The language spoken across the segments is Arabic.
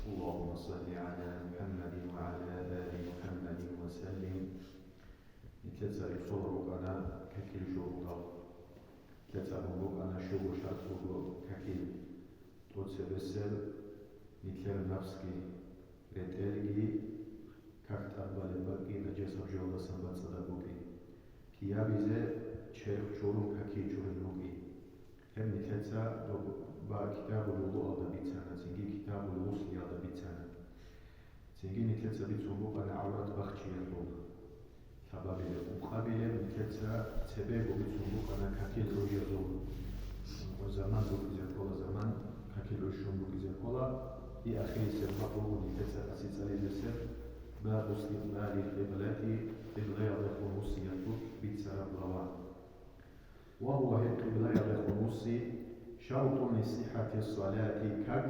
اللهم صل على محمد وعلى آل محمد وسلم. نتلتsa يصورك أنا ككل شروطا تلتsa بوك أنا شو شرط بوك ككل توتسبسل نتلر نفسكي رتلجي كاكت أربعة لباقي نجس أبجولا سنبات صدقوكي كيابيزه شرخ شورو ككي شورنوكي هم نتلتsa با كتاب الوضوء هذا بيتسانا تنجي كتاب الغسل هذا بيتسانا تنجي نتلتsa بيتسوبوك أنا عورات بخشي يطول سبابيل مقابل نتلتsa تبيبو بيتسوبوك أنا كاكيل روجي يزول وزمان بوكيزي كولا زمان كاكيل روشون بوكيزي كولا في أخير سبابو نتلتsa أسيس عليه باب استقبال القبلة بالغير الخموس يطول بيتسارب روان وهو القبلة الخموس شرط لصحة الصلاة كك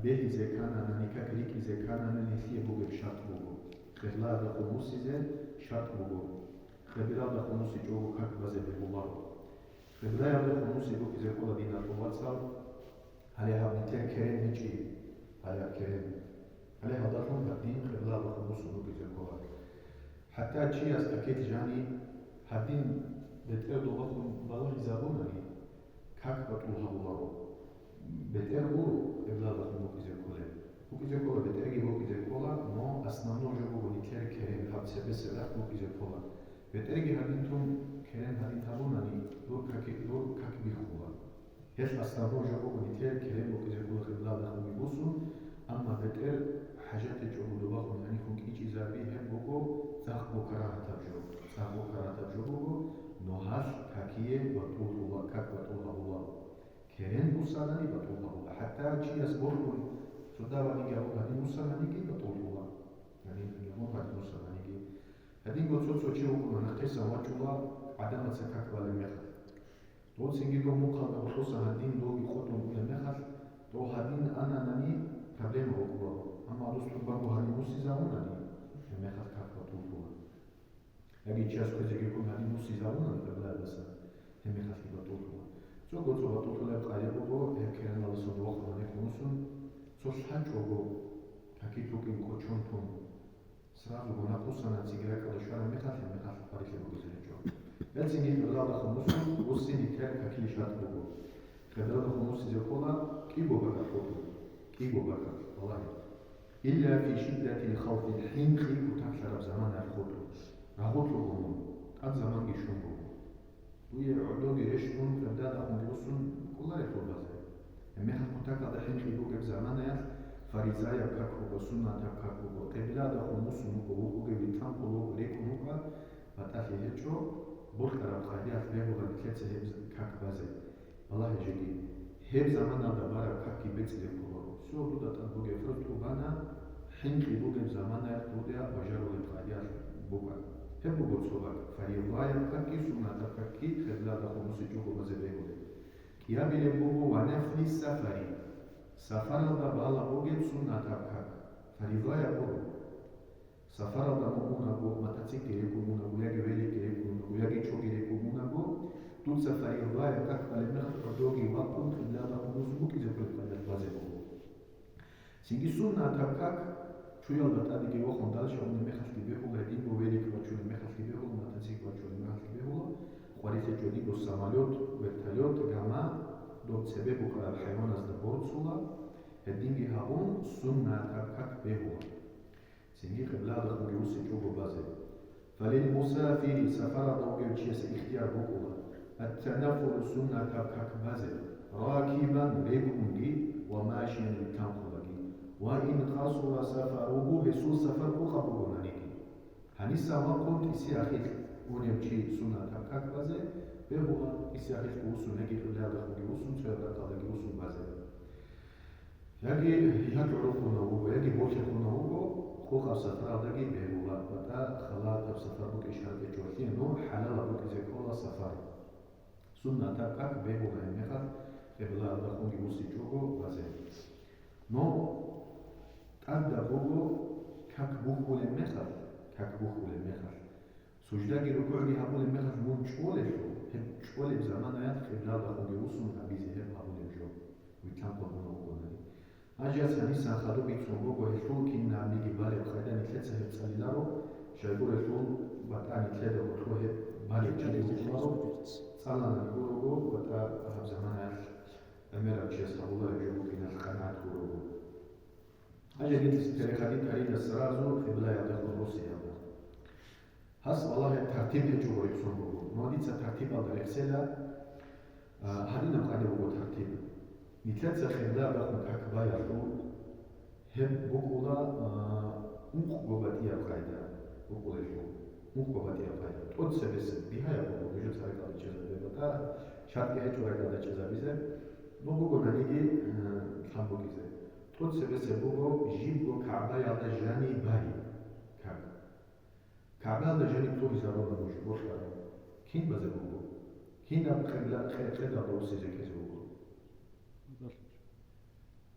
به زكانا نكك ريك زكانا نثيه بوجب شرط بوجو خبلا الخموس زين شرط بوجو خبلا الخموس جو كك بزه بالله خبلا الخموس بوك زكولا دينا الواتساب عليها بنتين كريم هيجي عليها كريم عليها ضرهم هدين خبلا الخموس بوك زكولا حتى شيء أستكيت جاني هدين بتقول دوبكم بالله يزابونني كاك بطولها الله بتربو إبلا بطول بوكيزي كولا بوكيزي كولا بترجي بوكيزي كولا نو أسنانو جبو بنيكير كريم هاب سبسلا بوكيزي كولا بترجي هدينتون كريم هدين تابونني دور كاك بيخولا هش أسنانو جبو بنيكير كريم بوكيزي كولا إبلا بطول بيبوسون أما بتر حاجات جبو دوبكم يعني كون كيجي زابي هم بوكو تاخ بوكراها تبجو تاخ بوكراها تبجو نوهاش كاكيه بطول الله كاك بطول الله كرين بوساناني بطول الله حتى شيء يسبورون سوداوا نيجاو هذه بوساناني بطول الله يعني يوم هذه بوساناني هذه قصص شيء وكنا نختار وجهه عدم سكاك ولا مخل تو سنجي دو مقام بخصوص هذين دو يخطون ولا مخل تو هذين أنا ناني كبلم وكوا أما دوستو بابو هذه بوسيزاوناني مخل كاك بطول الله لكن شيء كذا يكون هذه بوسيزاوناني قبل بس هم مخل بطول الله so gozo batutule qayabugo ekeren also doqo nekonusun so shanchogo kakitukin kochonton srazu gonaqusana tsigreka da shara mekhat parike bugizrejo belsingi ulada khumusun usini ker kakili shatbugo khadra khumus zekola kibo baka foto kibo baka wallahi illa fi shiddati al-khawf al-hin khibu tafshara zaman al-khutu rahotu gomo ad zaman gishungo ويا عدوغي يشون فبدأ أخون جوسون كلها يفعل بذلك أما خطاك هذا حين خيبوك بزمانه فريزايا كاكو وسنة كاكو قبلا دخول مسلم كوكو بيتام كلو ليكونوكا فتأتي هيتشو بولكرا بخيرات بيهو غنكلت هبز كاك بذلك الله يجي هب زمان هذا بارا كاكي بيت ليكولو سو دودا تنبوغي فرطو بانا حين خيبوك بزمانه توديا وجارو بخيرات بوكا هبو بوتسوبك فريضايا كاكي سنة كاكي خبلا دخول مسجوكو بزبيهو كيابي لبوغو ونفل السفري سفر دا بالا بوغيب سنة كاك فريضايا بوغو سفر دا مؤمنا بو متاتيك يكو مونا بو ياجي ويلي يكو مونا بو ياجي چوكي يكو مونا بو تود سفريضايا كاك فالمخ عدوغي وقو خبلا دخول مسجوكي زبوك بزبيهو سينجي سنة كاك شوية بتأدي كي وقت دالش أو نمخش كبيرو غادين بويلك وشو نمخش كبيرو ما تنسيك وشو نمخش كبيرو خريطة جديد والسمالوت والتلوت جماعة دوت سبب وقال الحيوان از دبورت سولا هدين جهابون سنة تركك بهوا سنجي قبلا دخل يوس جوبو بازي فللمسافر سفر دوغيو تشيس اختيار بوكولا التنفل سنة تركك بازي راكبا ريكوندي وماشيا للتنقل وإن قصر سفره هسو سفر أخبرنا نيكي هنسا وقت إسي أخيط ونمشي سنة تبكاك بازي بهو إسي أخيط قوسو نجي خلال دخل قوسو تشيرا تالا قوسو بازي يجي يكعرفونا هو يجي بوشكونا هو خوخا سفر دقي بهو بتا خلال تب سفر بك إشارة جوثين نو حلال بك زيكولا سفر سنة تبكاك بهو هنمخل خلال دخل قوسي جوغو بازي نو أبدا بوجو كك بوخول المخر سجداء ركوعي هقول المخر مون شوالي شوالي بزمان آيات خبلا دخول يوصون أبيزي هم هقول الجو ويتلقى هنا وقلنا أجي سانيسا خدو بيتسونغو وهشون كنا نيجي بالي بخيدا نتلت سهل سالينارو شايفور هشون بطا نتلت وتروه بالي تشيلي وتلارو صالا نقولو بطا هب زمان أمير أبشيس حبولا يجيبو كنا الخانات كورو أجي نتلت تاريخاتي تاريخ السرازو في بلاي أدخل روسيا هس والله ترتيب هجو يكسونغو نوديتسا ترتيب على الإكسيلا هادينا مقعدة بقو ترتيب نتلت خيدا بخم كاكبا يرلو هم بقولا مخ قبتيا قايدة بقولا شو مخ قبتيا قايدة تود سبس بها يقولوا بيجو تاريخ على الجزء بتا شرط هجو على الجزء بيزه نو بقول نيجي خم بقيزه تود سبس بقول جيبو كعبا يلا جاني باي كعب كعبا يلا جاني تو هزارو مش بوشا كين بزه بقول كين خلا خلا روسي جكيز بقول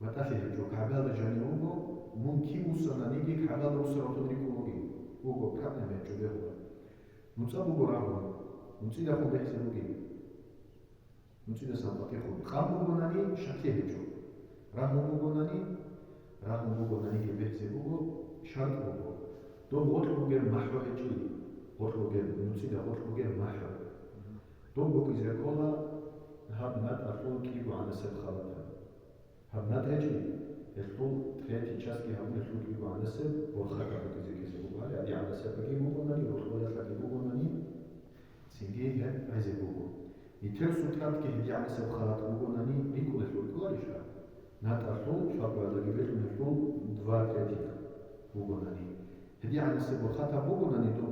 وتأثير جو كعبال جاني وجو ممكن وصلنا نيجي كعبال وصل أوتوماتيك وجو وجو كابنا من جو بيهوا نتصاب وجو راهو نتصيد أخو بحث وجو نتصيد سامباتي خو خام وجو ناني شكله جو راهو وجو ناني بحث وجو شرط وجو دو غوت وجو محو هجي غوت وجو نتصيد غوت وجو محو دو بوك إزرقولا هاد نات أفول كيلو عن السب خالتها هم نتاجي الطول تخيتي تشاسكي هم الطول يجوا على السب والخطأ بكذا بقول يعني على السب كي بقولني والخويا تلاقي بقولني سينجي هم عايز بقول يتر سطرات كي هدي على السب خلاط بقولني بيكون الطول كلاريش نات الطول شابه على جبل من الطول دوا تريتي بقولني هدي على السب والخطأ بقولني تو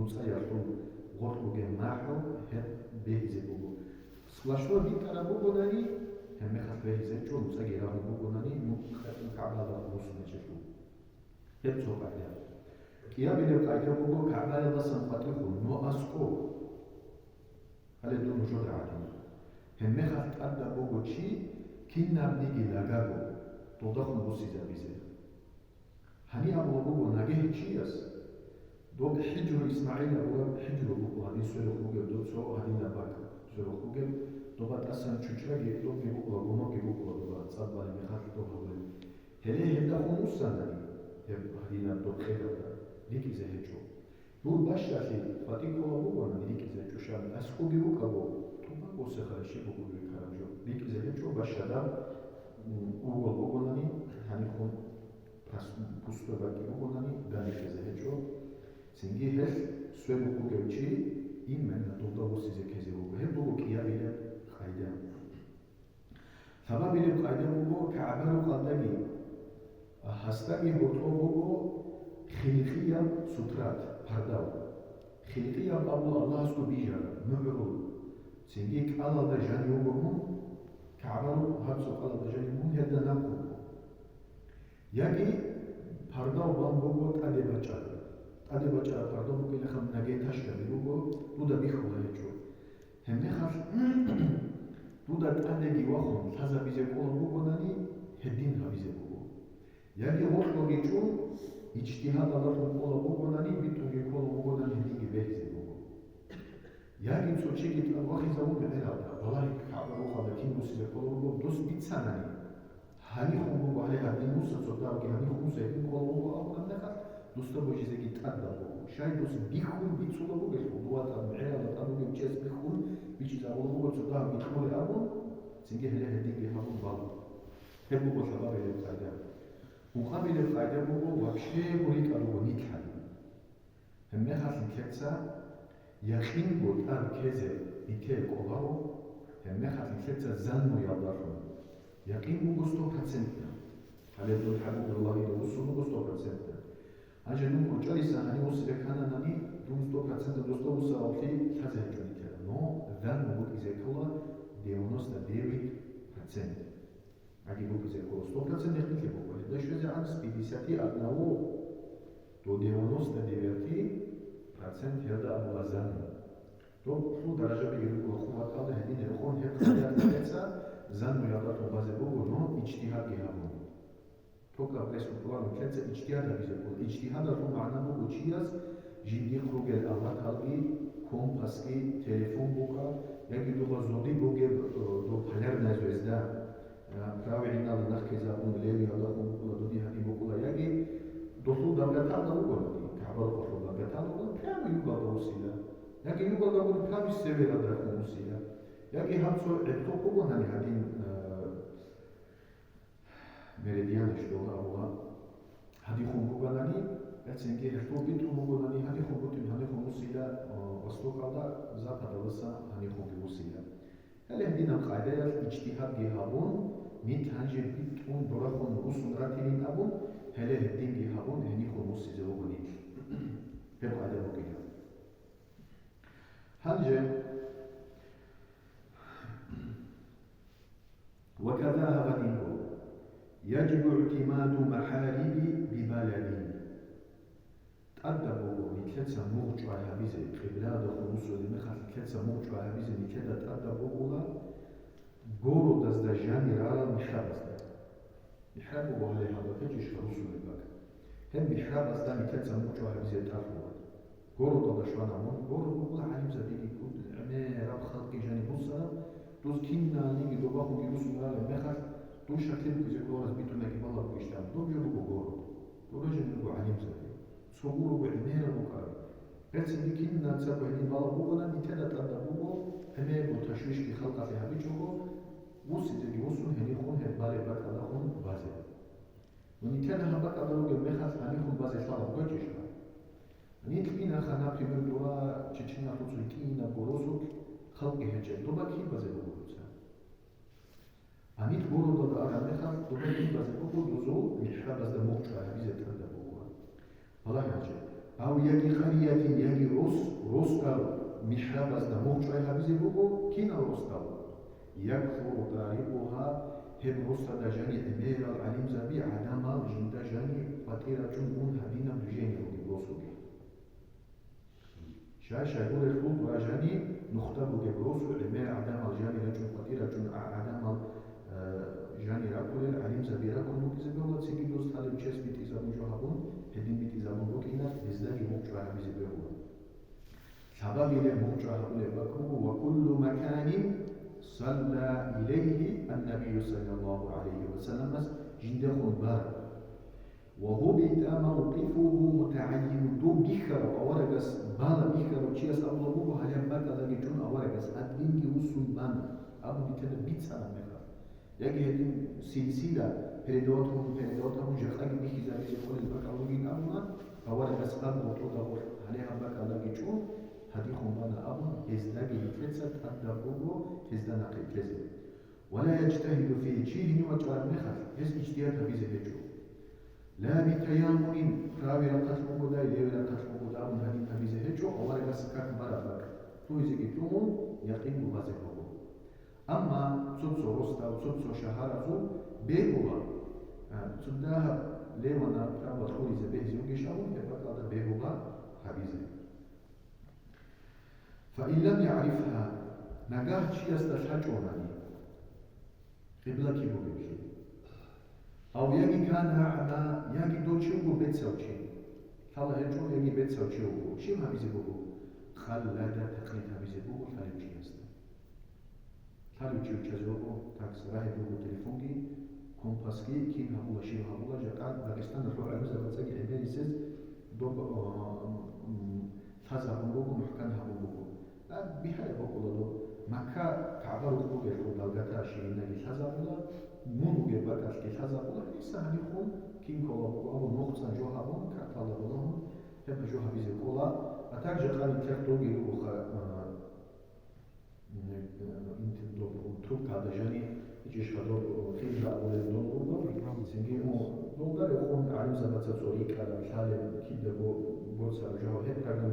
نصايا الطول غرق بجمع معه هد بيهزي بقول سلاشوا بيتنا بقولني هم خطبه زيتشو مساجي راهو بقولني كعبة لا نص نشوفه يبصو بعدها كيا بيلو قاعدة بقول كعبة لا سنفتحه نو أسكو هل دون جود عادي هم خط أبدا بقول شيء كنا بنيجي لاجابو تضخم بوسي زبيزه هني أبو بقول نجيه شيء دو حجر إسماعيل أو حجر بقول هذه سورة بقول دو سو هذه نباك سورة بقول دوبات أصلا تشجري دوب يبقى غنوك يبقى دوبات صار بالي مخاطر توهول هلي هدا خمس سنة هدينا دوب خير ليك إذا هجو دول باش لكن فاتي كولا بقول أنا ليك إذا هجو شام أسكو بيبقى بو توما بوسه خالشي بقول بكرامجو ليك إذا هجو باش هذا بقول أنا هني خون بس بوستو باقي بقول أنا دانيك إذا هجو سنجي هل سوى بقول كوتشي إيمان دوبا بوسي زي كذا بقول هم بقول كيا بيلا قاعدة سبب اللي قاعدة بقول كعبة وقدامي هستعمل بطلبه خلقية سترات هرداو خلقية قبل الله سو بيجا مبرور سنجيك الله ده جاني وبهم كعبة هرسو الله ده جاني وبهم هذا نقول يجي هرداو بام بقول تادي بچار هرداو بقول لخم نجيت هشكل بقول تودا بيخوله يجوا هم نخاف تودا تادي واخون هذا بيجي كون بقولني هدين هبيجي بقول يجي وقت لو يجون اجتهاد الله تقول بقولني بيتو يقول بقولني هدين بيجي بقول يجي سوتشي كت واخي زمان بدنا والله كعبة وخذ كين مسير كل بقول دوس بيتسانني هني خو بقول عليها هدين نص صدق هني خو سيكون كل بقول أو نخاف دوست بوجي زي تقدر بقول شاي دوست بيخون بيتسولا بقول دوات معاه لطانو بيجيز بيخون بيجي زاول بقول صدق بيخون أبون سنجي هلا هدين بيهابون بالو هبوا بشباب القاعدة مقابل القاعدة بقول وبشي بريك ألو نيكحل هم خاص نكتسا يخين بود كذا إتى كولارو هم خاص نكتسا زنو يالدارون يقين بوستو بتسنتنا على دول حبوب الله يدوسو بوستو بتسنتنا أجل نقول جالسا هني وصل كنا نني دوستو بتسنتنا دوستو وصلتي هذا الجوني كذا نو ذن بود إذا كلا ديونوس ديفيد بتسنت أجي بوك إذا كلا ستو بتسنت يخلي بوك ده شو إذا عن سبيديساتي أبناو تو ديونوس ديفيرتي بتسنت هذا أبو زن تو شو درجة بيجيبوا الخوات هذا هدين الخون هيك خيار كذا زن ويادات مبازبو نو اجتهاد جهامو توكا بريس وطلع كذا اجتهاد بيزبو اجتهاد رو معناه بو چیز جدی خوگل آمد هالگی کمپاسکی تلفن بوکا یکی دو بازودی بوگه دو پلر نزوزده پراوی اینا لنخ که زبون لیوی هلا ხოსილა იაკი ნუკოლაგური ფამის სევერა და ხოსილა იაკი ჰამსო ეთოკოგონანი ჰადინ მერიდიანში დოლარულა ჰადი ხუმგოგანანი ეცენკი ერთობით ხუმგოგანანი ჰადი ხუმგოთი ჰადი ხუმუსილა ოსტოკალდა ზაფადალსა ჰადი ხუმგოსილა هل هدينا قاعدة اجتهاد جهابون من تانجر بيتون برافون روسون راتيرين أبون هل هدين جهابون هني خموس زوجني هم قاعدة بقية هنجة وكذا غدينه يجب اعتماد محارب ببلد تأدبوا نتلتsa موجوع هبيزة قبلاد خموس ولمخاف نتلتsa موجوع هبيزة نتلت تأدبوا ولا قولوا دزدا جاني رالا محراب أصلا محراب وغالي هذا تجيش رسول الباك هم محراب أصلا نتلتsa موجوع هبيزة تأدبوا قولوا دزدا شوان عمون قولوا ولا علم زبيني كود عمير أب خلقي جاني بوصلا دوز كينا نيجي دوباخو جيروسو رالا مخاف دوش شكلين كزي قولوا زبيتو ناكي بالله بوشتام دوب جلوكو قولوا قولوا جنوكو علم زبيني صورو بعمير وكار بس اللي كنا نسبه اللي بالبوغنا نتلا تدبوغو همه متشويش في خلقه في هبيجوغو وسيد اللي وصل هني خون هبالي بك على خون بازي ونتلا هبك على لوج مخاف هني خون بازي صار بوجيش نيت بينا خنا بريمير دورا تشينا توتلكينا بوروسوك خلقه هجل دوبا كي بازي بوغوتسا انيت بورو دو ارا مخاف دوبا كي بازي بوغو دوزو محراب از دموغ هبيزه تدبوغو الله يجزي أو يجي قرية يجي روس قال محراب از دموع شوي هبزي بوكو كينا روس قال يكفر ضاربها هم روس دجاني أمير العليم زبي عدم الجند جاني فطيرة جنون هبينا بجاني وجبروسوكي شاشة يقول الخلط وجاني نختار وجبروسو أمير عدم الجاني رجل فطيرة جن عدم جاني راكول العليم زبي راكول نكذب ولا تسيكي دوست هذا الجسم بتيزابون جو هبون هدين بتيزابون بوكينا إزداج موجوع هبزي بيهو سبب إلى موجوع هبول بكو وكل مكان صلى إليه النبي صلى الله عليه وسلم جنده بار وضبط موقفه متعين دو بيخر أورجس بالا بيخر وشيس أبلغوه هل يبقى ذلك جون أورجس أدين جوسون بان أبو بيتنا بيتسا مخا يجي هدين سلسلة передаватهم جخاك بيخي زابي يقول البكا لوجين أبونا أورجس أبو وطودا عليها بكا ذلك جون هديهم بانا أبو إزداجي بتلسة أدبوه إزدانا قيتلزي ولا يجتهد في شيء نوجه المخاف يز اجتهاد بيزه هجو لا بتيامن راوي رقص مقدا يدير رقص مقدا من هذه أبيزه هجو أول بس كان برا تو يزكي تومون يقين بوازه هو أما تصو رستا وتصو شهارة بيهوا تصدها ليوانا ترى خوي زبيه زوجي شاون يبقى هذا بيهوا حبيزه فإن لم يعرفها نجاه شيء استشهدونني قبلة كيبوبيكي أو يجي كان أعمى يجي دوتشيو بيتسوتشي هلا هجو يجي بيتسوتشيو شو هبيزي بوبو خلدا تقليد هبيزي بوبو خليوتشي است خليوتشيو تشزوبو تاكس راهي بوبو تليفونكي كومباسكي كين هبولا شيو هبولا جاكان داغستان الروح عمزة بتساقي عبيري سيز دوب تازا بوبو محكان هبوبو بحال بقولوا مكة كعبروا بوجه الدلجة شيء نبي تازا بولا مو جبت أشكي تازا بولا لسه هنيخون كين كولا أبو نقطة جوها بون كتلا بولهم هم جوها بيزي كولا أتاك جتان تكتوجي وخا أنت تروك هذا جاني يجيش هذا خير ولا دون سنجي مو دار يكون علم زبطة صوريك على مثال كده بورصة جوها هيك كلام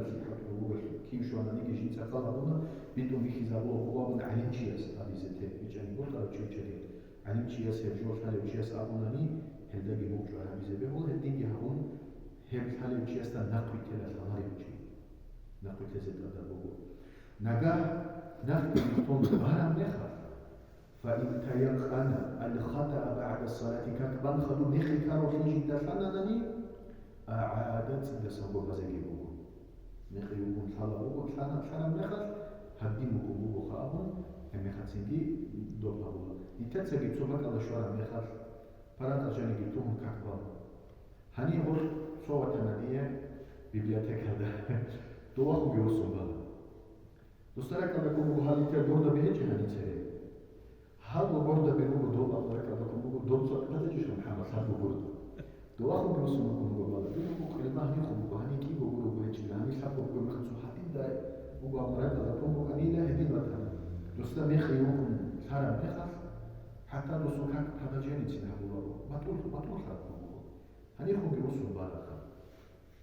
كيف شو أنا نيجي جيت أقول هذونا بدون بخزابه هو من علم شيء هذه زته يعني قلت على شيء جديد علم شيء سيرجو حاله شيء أبوناني هذا بيموج على بيزبه هو هالدين يهون هم حاله شيء نقوي كلا ثماري شيء نقوي كذا هذا هو نجاه نقوي تون بارم نخاف فإن تيقن الخطأ بعد الصلاة كبان خدو نخي كارو في جدا فنانني أعادت دسمبو بزاجيبو نخي يكون حلبو حلم نخل هدي مكوبو خابون هم خاتسينجي دوبلا بولا نتاتسجي تصوبك على شوارع نخل فرات أجاني جبتوهم كعبان هني هو صوة تنادية بيبليوتيك هذا دوخو بيوصل بلا دوسترا كذا كم بحالي تيا بردا بيجي هني تري هذا بردا بينو دولا برا كذا كم بقول دول صار كذا جيش محمد هذا بردا دوخو بيوصل بقول بلا بينو كلمة هني خو هني كي بقولوا بيجي هني سب بقول مخصوص حتى ده بقول مرة كذا كم بقول أني لا هدي مثلا دوستا ميخيوكم سارا ميخاف حتى لو سكان هذا جاني تنها بقول ما تقول هذا هني خو بيوصل بلا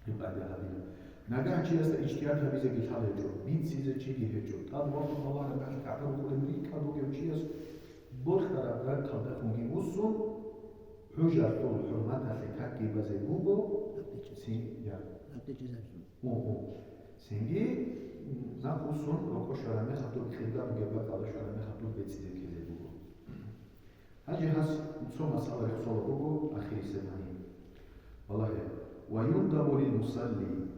يبقى ده هذه نجاح شيء است اجتهاد هذه زي كتاب الجو بيت سيزة شيء هجو هذا وقت الله أنا بعد كعبه كل أمريكا دوجي شيء است بخر أبغى كذا مجي وصل حجة طول حرمتها في تحكي بزي بوجو سين يا سينجي ناقصون لو شرامي خطور خيدا بجيبك على شرامي خطور بيت سيزة كذا بوجو هذه هس ثم صار يحصل بوجو أخير سنين والله ويندب للمصلي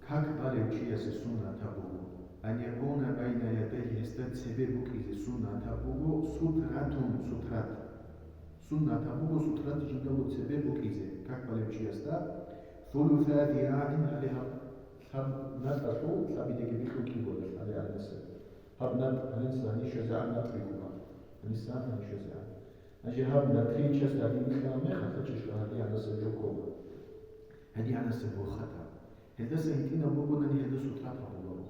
كأكبر شيء السنة تبوه أن يكون بين يديه سبب كذا السنة تبوه سترة سنة تبوه سترة جدا سبب كذا كأكبر شيء ثلث ذراع عليها ثب نترفو ثب يدك بيخو كيبورد عليها النساء هب الإنسان يشجع نتريكما الإنسان يشجع أجي هب نتري شجع بيخنا مخا فتشوا هذه على سجوكوما هذه على سبب خطأ هذا سيدنا بقولنا إن هذا سطرات الله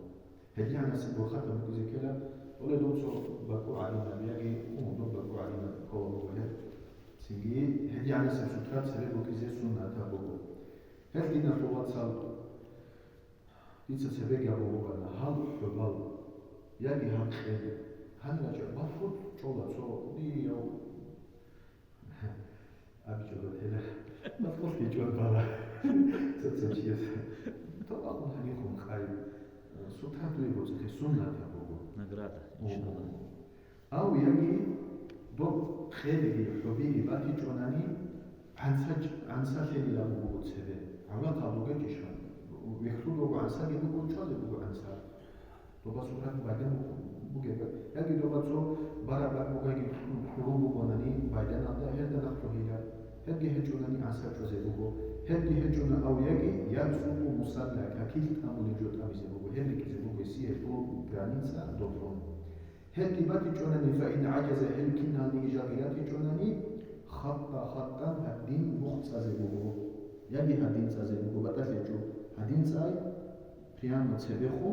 هذه على سبب خطأ بقول كلا ولا دوم صو بقول علينا بيجي دوم بقول علينا هو بقوله سيجي هذه على سبب سطرات سبب كذا سنة تبقول هذه لنا فوات صل سبب يا بقولنا هل حبال يجي هم خير هل نجى بفوت شولا صو دي أو أبي شولا هلا بفوت في جوا بلا تتشيء طبعا هنيكم خير سطحة يقول زي سنة تبوه نقراته إن شاء الله أو يعني دو خيري حبيبي باتي جوناني عن ساكن إلى بوجود سبب عمل قالوا جيشان ويخلوا عن ساكن بوجود شو بوجود عن ساكن تو بس وقت بعدين بوجود يعني دو بس برا بوجود خروج بوناني بعدين هذا هذا نقطه هي هذه هجوناني عن ساكن زي بوجود هذه هجونا أو يجي يبسط مصلى ككيل تامل جود أمس بوجود هذه كذا بوجود سير فوق برانيسا دوتون هذه باتي جوناني فإن عجز هلكنا نيجاريات جوناني خطا الدين مختص بوجود يعني الدين ساز بوجود بتفجو الدين ساي قيامة سبخو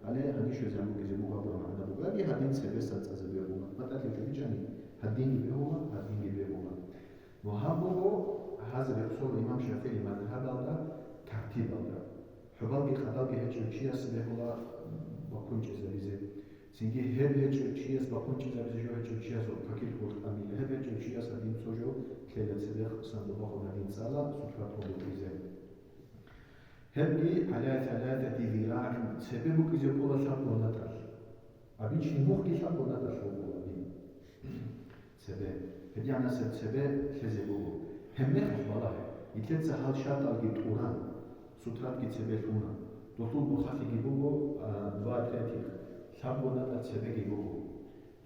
عليه هنيش زعمو كذا بوجود برا معنا بوجود يعني الدين سبسات ساز بوجود بتفجو بيجاني الدين بهما الدين بهما وهابو هذا الرسول الإمام الشافعي مذهب هذا ترتيب هذا حبالي خدالي هجر شيء سبب الله بكون جزء بيزه سينجي هب هجر شيء بكون جزء بيزه جو هجر شيء فكيل خود أمين هب هجر شيء سدين سوجو كلا سبب صندوق هذين سالا سفرة خود بيزه هبي على ثلاثة ذراع سبب كذا كل شاب ونتر أبيش نموت شاب ونتر شو أبي سبب هدي أنا سبب كذا بقول همه والله يتلت هال شرط الجيتوران سطرات جيتسبتونا دكتور بخافي جيبوه باتريتيك سبونا تسبب جيبوه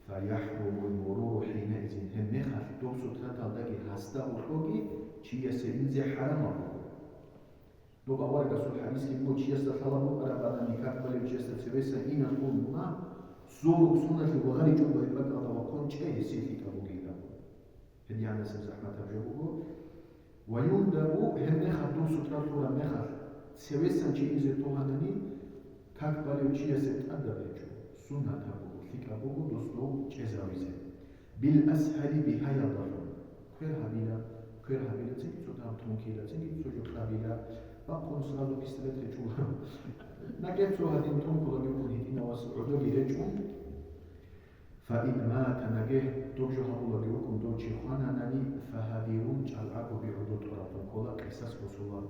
فيحرم المرور حينئذ همه خافي دو سطرات الدقي هستا وخوجي شيء سينزي حرام أبوه دو بأول رسول حديث كيبوه شيء استطلبه على بعض النكاح بل شيء استسبسه إن الأمة زور سنة وغري جو بيبقى وكون شيء سيفي كابوجيلا هدي عنا سبزحمة تبجوه ويندب هم خدو سطرات ولا مخر سويسا شيء زيتوهانني كاك بالوشيا ست أدبيجو سنة تبوه ثيك أبوه دوستو جزاويزه بالأسهل بها يضرون كير هبيلا تنكي سوتام تونكيلا تنكي سوجو خابيلا بقون سنادو بيستلت رجوها نجد سو هدين تونكولا بيكون هدينا واسعودو لرجون فإن مات نجه دوجو هبولا بيكون دوجي خوانا ناني فهذيون جالعبو بعدو طرفون كولا قصص وصولان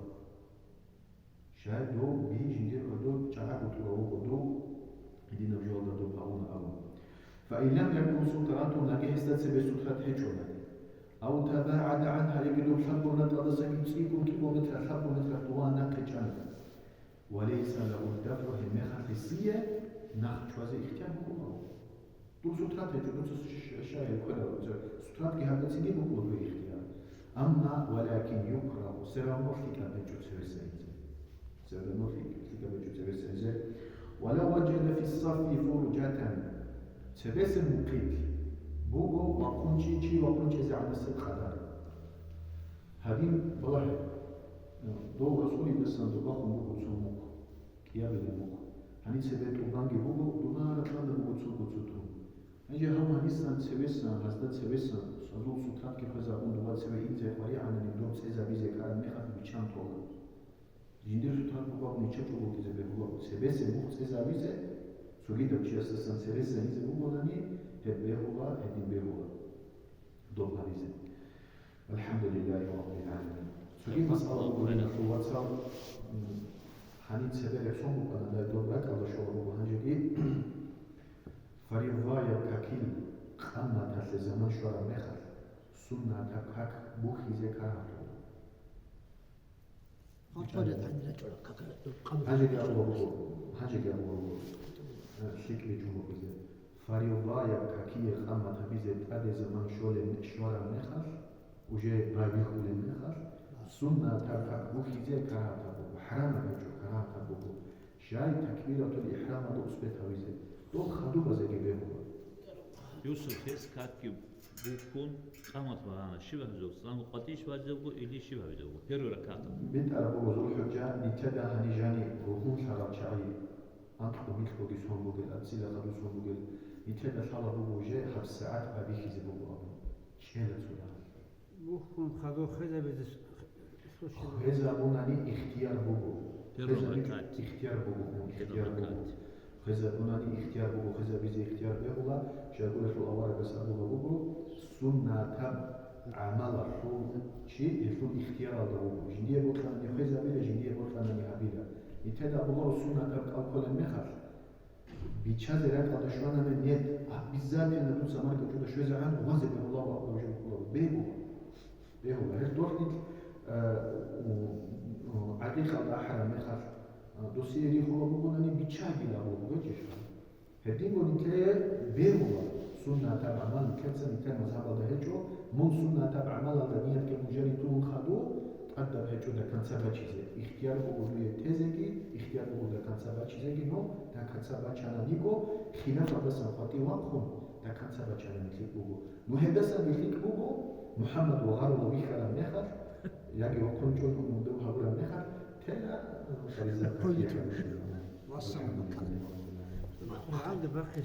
شاید دو بيجي عدو جالعبو طرفو دو هدينا بجوالنا دو باون أو فإن لم يكن سطرات نجه استتسبه سطرات هجونا أو تباعد عنها يجدو حبونا تلسكي تسيكم كيلومتر حبونا طوال نقجان وليس له الدفع همخ حسية نخشوازي اختيار بكم دو سطرات هجونا شاید كلا سطرات كي هذا سيجي بقول باختيار أما ولكن يكره سرام وفيك بجو سويسين سيرنوفي كتابة تبسنجة ولو وجد في الصف فرجة تبسم مقيت بوغو وكونشي تشي وكونشي زي على السد خدار هذين بلاه دو رسولي بسن دو بخم بوغو تسوموك كيابي لموك هني سبت وبانجي بوغو دونا ركان بوغو تسوكو تسوتو هنجي هم هنيسان سبسن هزدت سبسن سازو سوتات كيف زابون دوات سبي إنزي قرية عن النمدوم سيزا بيزي كارم نخاف بيشان طولا جندير سوتات بوغو نيشاچو بوغو تزبه بوغو سبسن بوغو سيزا بيزي سوغيدا تشيسسن سبسن إنزي بوغو ناني هبه هوغا هدين به هوغا دوغا بيزي الحمد لله رب العالمين سوغي مسألة بوغو خواتسا حنين سبيل يسومو قنا لا دوغاك الله شوغو بوغو هنجي فريضايا كاكيل قامة تحت زمان شورا مخر سنة تبحك بوخي زكاة هاجي أبو شكل جمهور بيزي فريضايا كاكيل قامة تبيزي تحت زمان شورا مخر وجاي بايخو للمخر سنة تبحك بوخي زكاة حرام بيجو كرام تبوكو شاي تكبيرة الإحرام دو أسبتها ويزي دو خدو بزاقي بيهو يوسف هيس كاتكي بوكون قامت معانا شبه زوج لانه قتيش واجبه اللي شبه زوجه هيرو ركعته بنت أبو وزول حجة نتبع هني جاني روحون شراب شعي أنتو مثلو دي سون بوغل أبسيلا خدو سون بوغل نتبع شعلا بوغو جاي 5 ساعات أبي خيزي بوغو أبو شيلة سودان بوكم خدو خذا بزش خيزا بوناني اختيار بوغو هيرو ركعت اختيار بوغو هيرو اختيار بوغو ركعت خذا بناني اختيار بوغو خذا بيزي اختيار بيهولا شاقول لك الأوارق بس أبو بوغو سنة تب عمل شو شيء يشون اختيار بوغو جندية بوطلان خذا بيلا جندية بوطلان هابيلا يتدى الله سنة تب أقول المخر بيتشاز رات على شوانا من يد بالذات أن تدوس أمريكا تقول شو زعان وغزب الله وأقول وجه الله بيهولا هل دورتك عقيقة الله حرام مخر دوسيري هو بقولني بيتشاجي له بوجهش هدين قلت له بيهوا سنة تبع عمل كذا مثال مذهب هذا هجو من سنة تبع عمل هذا نية كمجرد تون خدو تقدم هجو ده كان سبب شيء اختيار بقوله تزكي اختيار بقوله كان سبب شيء نو ده كان سبب شأن نيكو خلاف بس خاطي واقهم ده كان سبب شأن نيك بقو مهندس نيك بقو محمد وغار الله بيخلى نخر يجي وكل جون من دو هؤلاء نخر تلا وصل مكان. وعند باقي